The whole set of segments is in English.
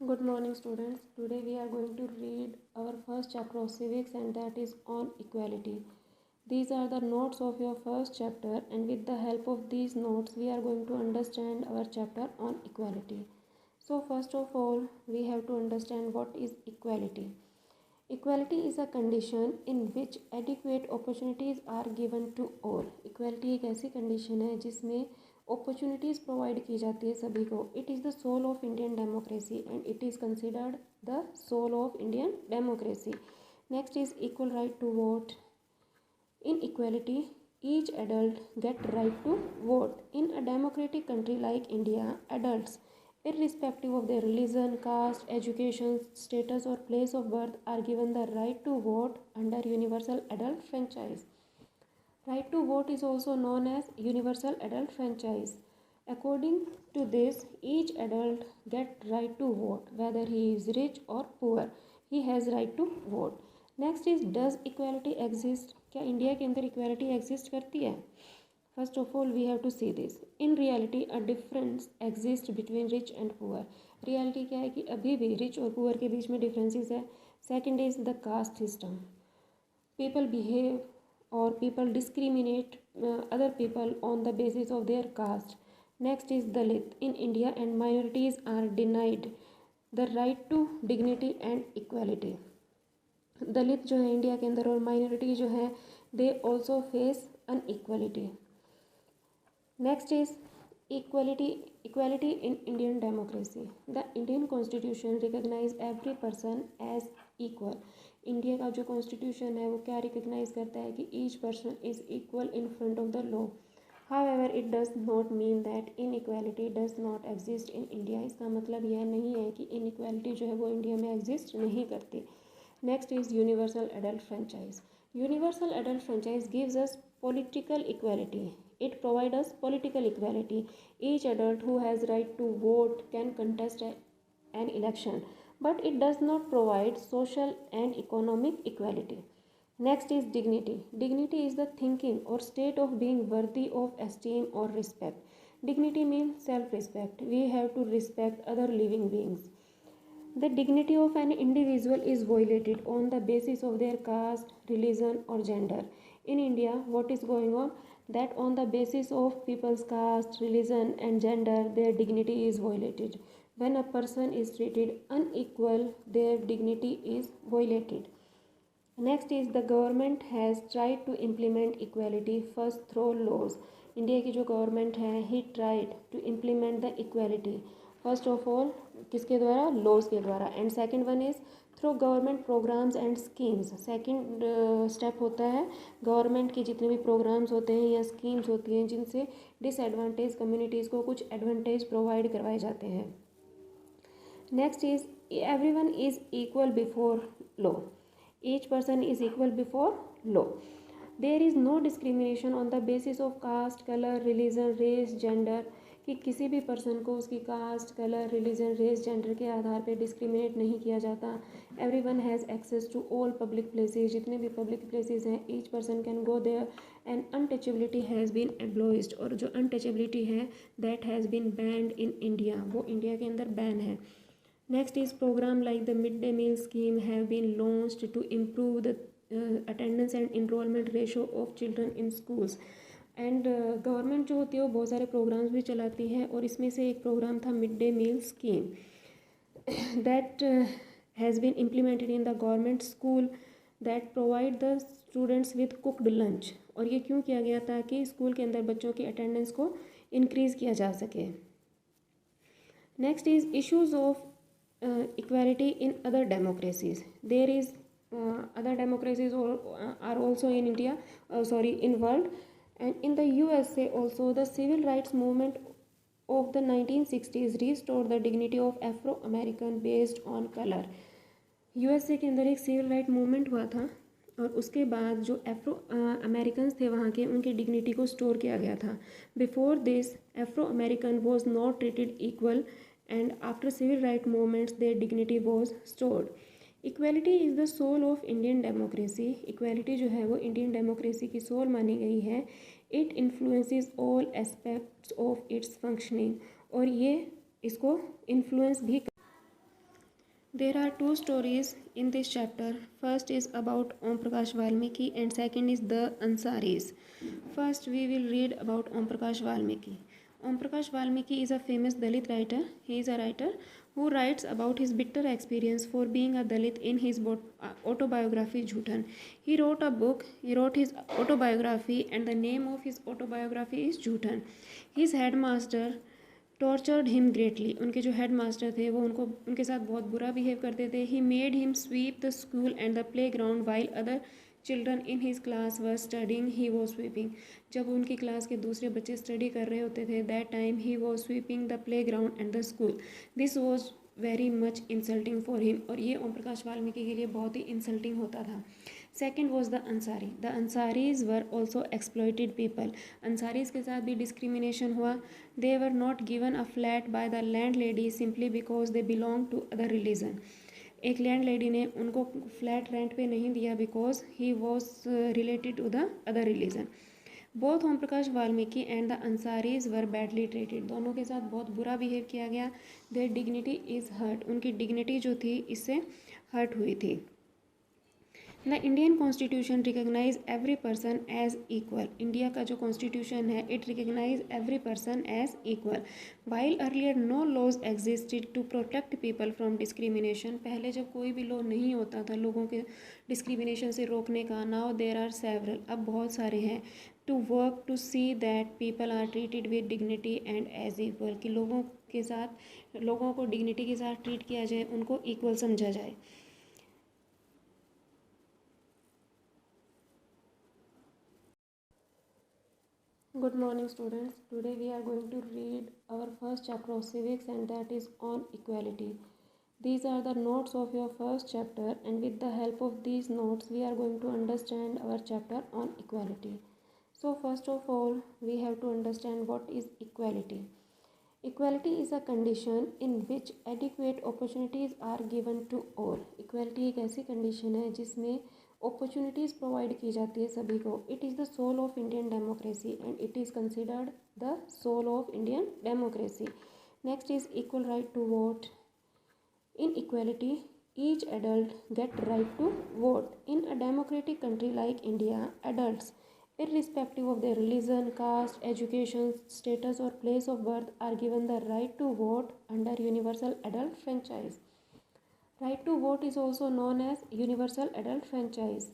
Good morning, students. Today we are going to read our first chapter of civics, and that is on equality. These are the notes of your first chapter, and with the help of these notes we are going to understand our chapter on equality. So first of all, we have to understand what is equality. Equality is a condition in which adequate opportunities are given to all. Equality एक ऐसी condition है जिसमें opportunities provide की जाती है सभी को. It is the soul of Indian democracy and it is considered the soul of Indian democracy. Next is equal right to vote. In equality, each adult get right to vote. In a democratic country like India, adults, irrespective of their religion, caste, education, status or place of birth, are given the right to vote under universal adult franchise. Right to vote is also known as universal adult franchise. According to this, each adult get right to vote, whether he is rich or poor. He has right to vote. Next is does equality exist. क्या India के अंदर equality exist करती है? First of all we have to see this. In reality a difference exist between rich and poor. Reality क्या है कि अभी भी रिच और पुअर के बीच में डिफरेंसेस है. Second is the caste system. People behave और people discriminate other people on the basis of their caste. Next is Dalit. In India and minorities are denied the right to dignity and equality. Dalit जो है India के अंदर और minority जो है they also face inequality. Next is equality in Indian democracy. The Indian constitution recognize every person as equal. India का जो constitution है वो क्या रिकग्नाइज करता है कि each person is equal in front of the law. However, it does not mean that inequality does not exist in India. इसका मतलब यह नहीं है कि inequality जो है वो इंडिया में एग्जिस्ट नहीं करती. Next is universal adult franchise. Universal adult franchise gives us political equality. It provides us political equality. Each adult who has right to vote can contest an election, but it does not provide social and economic equality. Next is dignity. Dignity is the thinking or state of being worthy of esteem or respect. Dignity means self-respect. We have to respect other living beings. The dignity of an individual is violated on the basis of their caste, religion or gender. In India, what is going on? That on the basis of people's caste, religion and gender, their dignity is violated. When a person is treated unequal, their dignity is violated. Next is the government has tried to implement equality first through laws. India की जो government है ही tried to implement the equality first of all किसके द्वारा? Laws के द्वारा. And second one is through government programs and schemes. Second step होता है गवर्नमेंट के जितने भी प्रोग्राम्स होते हैं या स्कीम्स होती हैं जिनसे डिसएडवांटेज कम्युनिटीज़ को कुछ एडवांटेज प्रोवाइड करवाए जाते हैं. Next is everyone is equal before law. Each person is equal before law. There is no discrimination on the basis of caste, color, religion, race, gender. कि किसी भी पर्सन को उसकी caste, colour, religion, race, gender के आधार पे discriminate नहीं किया जाता. Everyone has access to all public places. जितने भी पब्लिक प्लेसेस हैं each person can go there. And untouchability has been abolished. और जो अनटचेबिलिटी है that has been banned in India. वो इंडिया के अंदर बैन है. Next is program like the midday meal scheme have been launched to improve the attendance and enrollment ratio of children in schools. And government जो होती है वो बहुत सारे प्रोग्राम्स भी चलाती है और इसमें से एक प्रोग्राम था mid day meal scheme that has been implemented in the government school that provide the students with cooked lunch. और ये क्यों किया गया ताकि स्कूल के अंदर बच्चों की अटेंडेंस को इंक्रीज़ किया जा सके. Next is issues of equality in other democracies. There is other democracies are also in India, in world, and in the USA also the civil rights movement of the 1960s restored the dignity of Afro-American based on color. USA के अंदर एक civil right movement हुआ था और उसके बाद जो Afro Americans थे वहाँ के उनकी डिग्निटी को स्टोर किया गया था. Before this Afro American was not treated equal and after civil right movements their dignity was stored. Equality is the soul of Indian democracy. Equality जो है वो इंडियन डेमोक्रेसी की सोल मानी गई है. It influences all aspects of its functioning. और ये इसको इन्फ्लुएंस भी There are two stories in this chapter. First is about Om Prakash Valmiki and second is the Ansaris. First we will read about Om Prakash Valmiki. Om Prakash Valmiki is a famous Dalit writer. He is a writer who writes about his bitter experience for being a Dalit in his autobiography Jhutan. He wrote his autobiography, and the name of his autobiography is Jhutan. His headmaster tortured him greatly. उनके जो head master थे वो उनके साथ बहुत बुरा behave करते थे. He made him sweep the school and the play ground while other children in his class were studying he was sweeping. जब उनकी क्लास के दूसरे बच्चे स्टडी कर रहे होते थे that time he was sweeping the play ground and the school. This was very much insulting for him. और ये ओम प्रकाश वाल्मीकि के लिए बहुत ही इंसल्टिंग होता था. Second was the Ansari. The Ansaris were also exploited people. Ansaris के साथ भी डिस्क्रिमिनेशन हुआ. They were not given a flat by the landlady simply because they belong to other religion. एक लैंड लेडी ने उनको फ्लैट रेंट पे नहीं दिया because he was related to the other religion. Both Om Prakash Valmiki and the Ansaris were badly treated. दोनों के साथ बहुत बुरा बिहेव किया गया. Their dignity is hurt. उनकी डिग्निटी जो थी इससे हर्ट हुई थी. The Indian constitution recognize every person as equal. India का जो कॉन्स्टिट्यूशन है it recognize every person as equal. While earlier no laws existed to protect people from discrimination. पहले जब कोई भी लॉ नहीं होता था लोगों के डिस्क्रिमिनेशन से रोकने का. Now there are several. अब बहुत सारे हैं. To work to see that people are treated with dignity and as equal. कि लोगों को डिग्निटी के साथ ट्रीट किया जाए, उनको इक्वल समझा जाए. Good morning students. Today we are going to read our first chapter of civics and that is on equality. These are the notes of your first chapter and with the help of these notes we are going to understand our chapter on equality. So first of all we have to understand what is equality. Equality is a condition in which adequate opportunities are given to all. Equality एक ऐसी condition है जिसमें opportunities provide की जाती है सभी को. It is the soul of Indian democracy and it is considered the soul of Indian democracy. Next is equal right to vote. In equality each adult get right to vote. In a democratic country like India adults irrespective of their religion, caste, education, status or place of birth are given the right to vote under universal adult franchise. Right to vote is also known as universal adult franchise.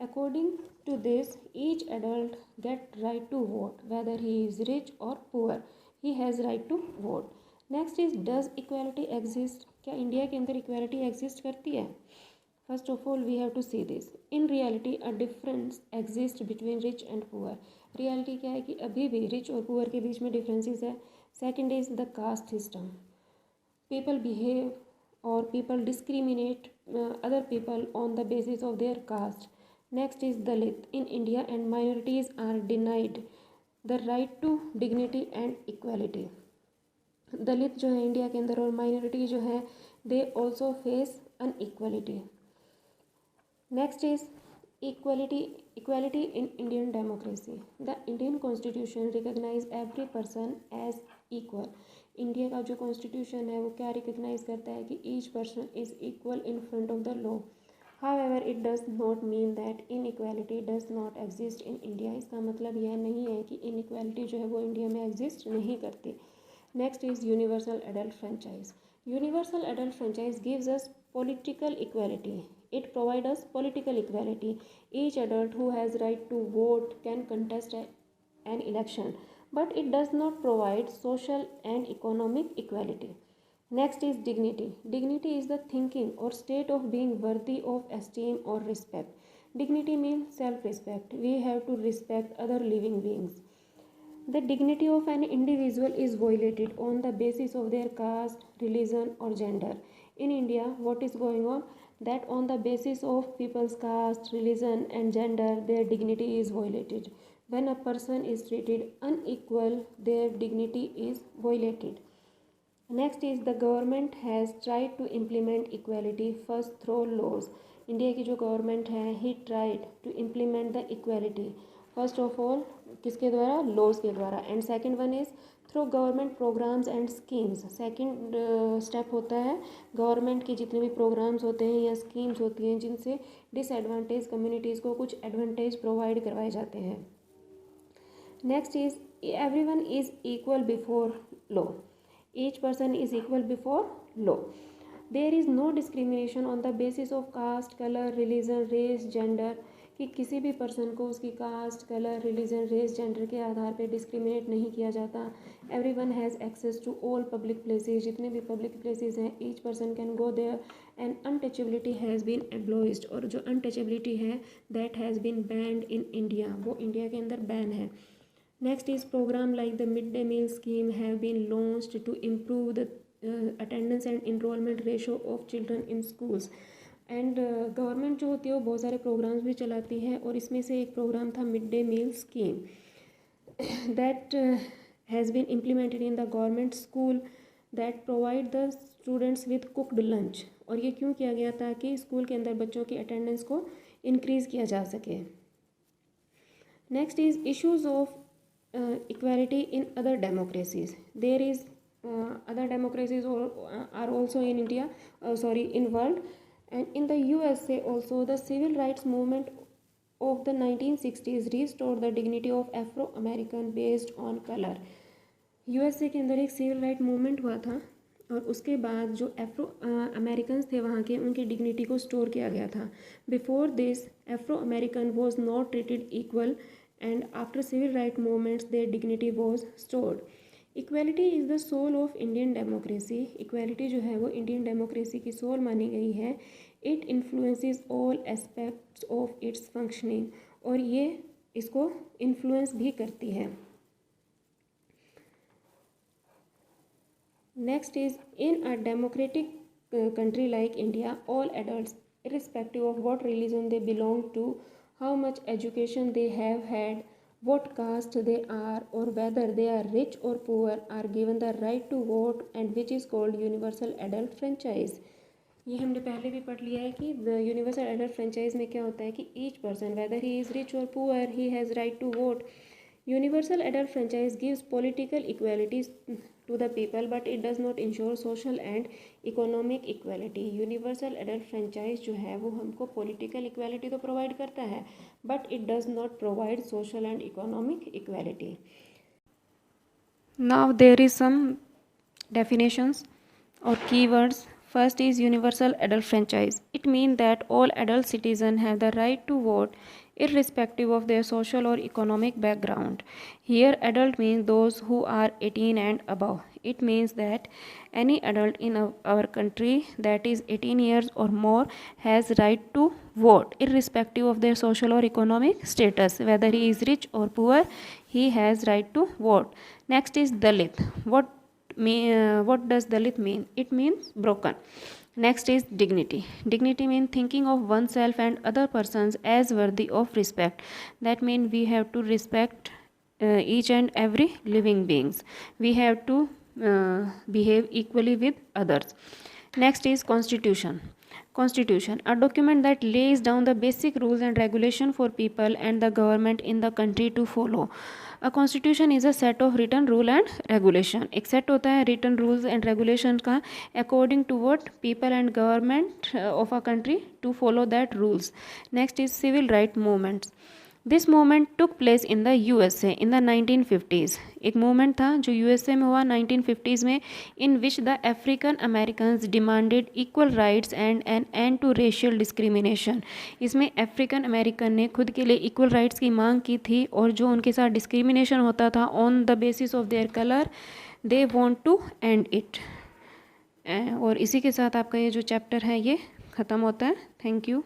According to this, each adult get right to vote whether he is rich or poor. He has right to vote. Next is does equality exist? क्या India के अंदर equality exist करती है? First of all we have to see this. In reality a difference exists between rich and poor. Reality क्या है कि अभी भी rich और poor के बीच में differences है. Second is the caste system. People behave or people discriminate other people on the basis of their caste. Next is Dalit. In India and minorities are denied the right to dignity and equality. दलित जो है India के अंदर और minority जो है they also face inequality. Next is equality in Indian democracy. The Indian constitution recognize every person as equal. India का जो constitution है वो क्या रिकग्नाइज करता है कि each person is equal in front of the law. However it does not mean that inequality does not exist in India. इसका मतलब यह नहीं है कि इनइक्वालिटी जो है वो इंडिया में एग्जिस्ट नहीं करती. Next is universal adult franchise. Universal adult franchise gives us political equality. It provides us political equality. Each adult who has right to vote can contest an election, but it does not provide social and economic equality. Next is dignity. Dignity is the thinking or state of being worthy of esteem or respect. Dignity means self-respect. We have to respect other living beings. The dignity of an individual is violated on the basis of their caste, religion or gender. In India, what is going on? That on the basis of people's caste, religion and gender, their dignity is violated. When a person is treated unequal, their dignity is violated. Next is the government has tried to implement equality first through laws. India की जो government है he tried to implement the equality. First of all किसके द्वारा? Laws के द्वारा. And second one is through government programs and schemes. Second step होता है government के जितने भी प्रोग्राम्स होते हैं या स्कीम्स होती हैं जिनसे डिसएडवांटेज कम्युनिटीज़ को कुछ एडवांटेज प्रोवाइड करवाए जाते हैं। Next is everyone is equal before law. Each person is equal before law. There is no discrimination on the basis of caste, colour, religion, race, gender, कि किसी भी पर्सन को उसकी caste, colour, religion, race, gender के आधार पर discriminate नहीं किया जाता। Everyone has access to all public places, जितने भी पब्लिक प्लेसेस हैं each person can go there and untouchability has been एब्लोइज्ड, और जो अनटचेबिलिटी है that has been banned in India, वो इंडिया के अंदर बैन है। Next is program like the midday meal scheme have been launched to improve the attendance and enrollment ratio of children in schools. And government जो होती है वो बहुत सारे प्रोग्राम्स भी चलाती है और इसमें से एक प्रोग्राम था mid day meal scheme that has been implemented in the government school that provide the students with cooked lunch. और ये क्यों किया गया था कि स्कूल के अंदर बच्चों की अटेंडेंस को इंक्रीज़ किया जा सके। Next is issues of equality in other democracies. There is other democracies are also in India, in world, and in the USA also the civil rights movement of the 1960s restored the dignity of Afro-American based on color. USA के अंदर एक civil right movement हुआ था और उसके बाद जो Afro Americans थे वहाँ के उनकी डिग्निटी को स्टोर किया गया था। Before this Afro American was not treated equal and after civil rights movements their dignity was stored. Equality is the soul of Indian democracy. Equality जो है वो इंडियन डेमोक्रेसी की सोल मानी गई है। It influences all aspects of its functioning, और ये इसको इन्फ्लुएंस भी करती है। Next is in a democratic country like India, all adults irrespective of what religion they belong to, how much education they have had, what caste they are, or whether they are rich or poor, are given the right to vote, and which is called universal adult franchise. ये हमने पहले भी पढ़ लिया है कि universal adult franchise में क्या होता है कि each person whether he is rich और poor he has right to vote. Universal adult franchise gives political equality to the people, but it does not ensure social and economic equality. Universal adult franchise जो है वो हमको political equality तो provide करता है but it does not provide social and economic equality. Now there is some definitions or keywords. First is universal adult franchise. It means that all adult citizens have the right to vote irrespective of their social or economic background. Here adult means those who are 18 and above. It means that any adult in our country that is 18 years or more has right to vote irrespective of their social or economic status. Whether he is rich or poor, he has right to vote. Next is Dalit. What does Dalit mean? It means broken. Next is dignity. Dignity means thinking of oneself and other persons as worthy of respect. That means we have to respect each and every living beings. We have to behave equally with others. Next is constitution. Constitution, a document that lays down the basic rules and regulation for people and the government in the country to follow. A constitution is a set of written rule and regulation. एक set होता है written rules and regulation का according to what people and government of a country to follow that rules. Next is civil right movements. This movement took place in the USA in the 1950s. एक movement था जो USA में हुआ 1950s में, in which the African Americans demanded equal rights and an end to racial discrimination. इसमें African American ने खुद के लिए equal rights की मांग की थी और जो उनके साथ discrimination होता था on the basis of their color, they want to end it. और इसी के साथ आपका ये जो chapter है ये ख़त्म होता है. Thank you.